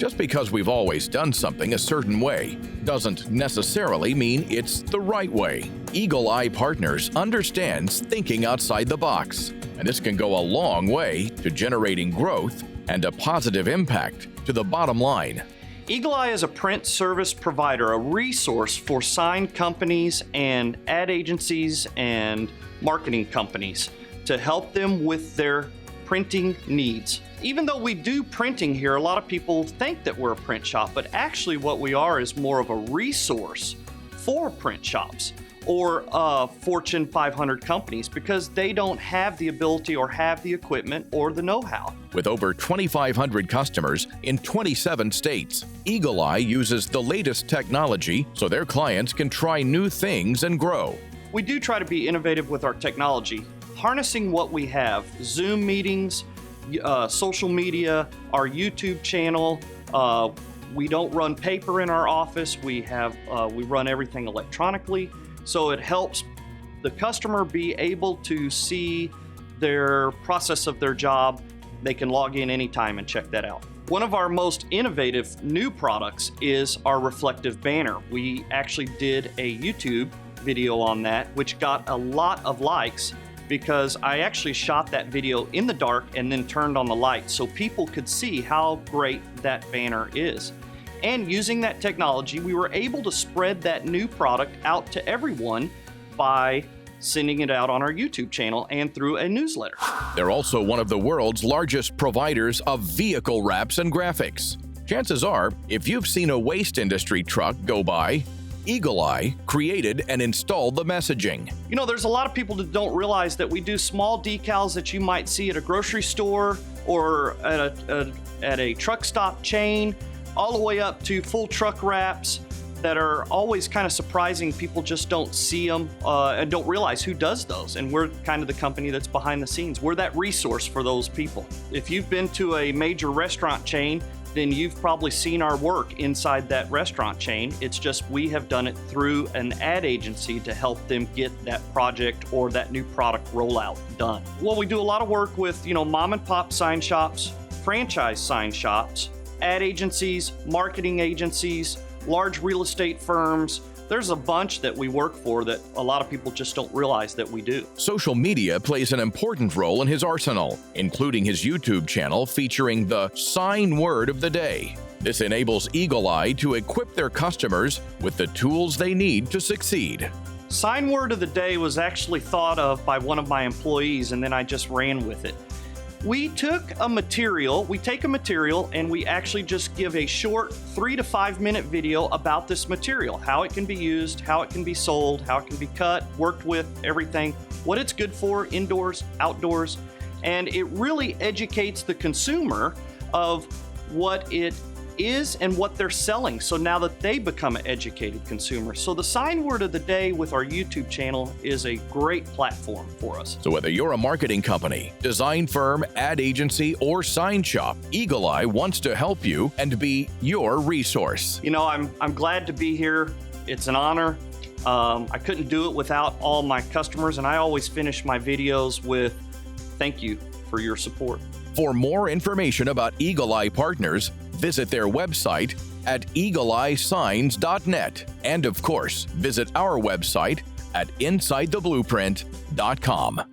Just because we've always done something a certain way doesn't necessarily mean it's the right way. Eagle Eye Partners understands thinking outside the box, and this can go a long way to generating growth and a positive impact to the bottom line. Eagle Eye is a print service provider, a resource for sign companies and ad agencies and marketing companies to help them with their printing needs. Even though we do printing here, a lot of people think that we're a print shop, but actually what we are is more of a resource for print shops or Fortune 500 companies because they don't have the ability or have the equipment or the know-how. With over 2,500 customers in 27 states, Eagle Eye uses the latest technology so their clients can try new things and grow. We do try to be innovative with our technology, harnessing what we have, Zoom meetings, social media, our YouTube channel. We don't run paper in our office. We run everything electronically. So it helps the customer be able to see their process of their job. They can log in anytime and check that out. One of our most innovative new products is our reflective banner. We actually did a YouTube video on that, which got a lot of likes because I actually shot that video in the dark and then turned on the light so people could see how great that banner is. And using that technology, we were able to spread that new product out to everyone by sending it out on our YouTube channel and through a newsletter. They're also one of the world's largest providers of vehicle wraps and graphics. Chances are, if you've seen a waste industry truck go by, Eagle Eye created and installed the messaging. You know, there's a lot of people that don't realize that we do small decals that you might see at a grocery store or at a truck stop chain, all the way up to full truck wraps that are always kind of surprising. People just don't see them and don't realize who does those. And we're kind of the company that's behind the scenes. We're that resource for those people. If you've been to a major restaurant chain, then you've probably seen our work inside that restaurant chain. It's just we have done it through an ad agency to help them get that project or that new product rollout done. Well, we do a lot of work with, mom and pop sign shops, franchise sign shops, ad agencies, marketing agencies, large real estate firms. There's a bunch that we work for that a lot of people just don't realize that we do. Social media plays an important role in his arsenal, including his YouTube channel featuring the sign word of the day. This enables Eagle Eye to equip their customers with the tools they need to succeed. Sign word of the day was actually thought of by one of my employees, and then I just ran with it. We take a material and we actually just give a short 3 to 5 minute video about this material, how it can be used, how it can be sold, how it can be cut, worked with, everything, what it's good for, indoors, outdoors, and it really educates the consumer of what it is and what they're selling, so now that they become an educated consumer. So the sign word of the day with our YouTube channel is a great platform for us. So whether you're a marketing company, design firm, ad agency, or sign shop, Eagle Eye wants to help you and be your resource. I'm glad to be here. It's an honor. I couldn't do it without all my customers, and I always finish my videos with thank you for your support. For more information about Eagle Eye Partners, visit their website at eagleeyesigns.net. And of course, visit our website at InsideTheBlueprint.com.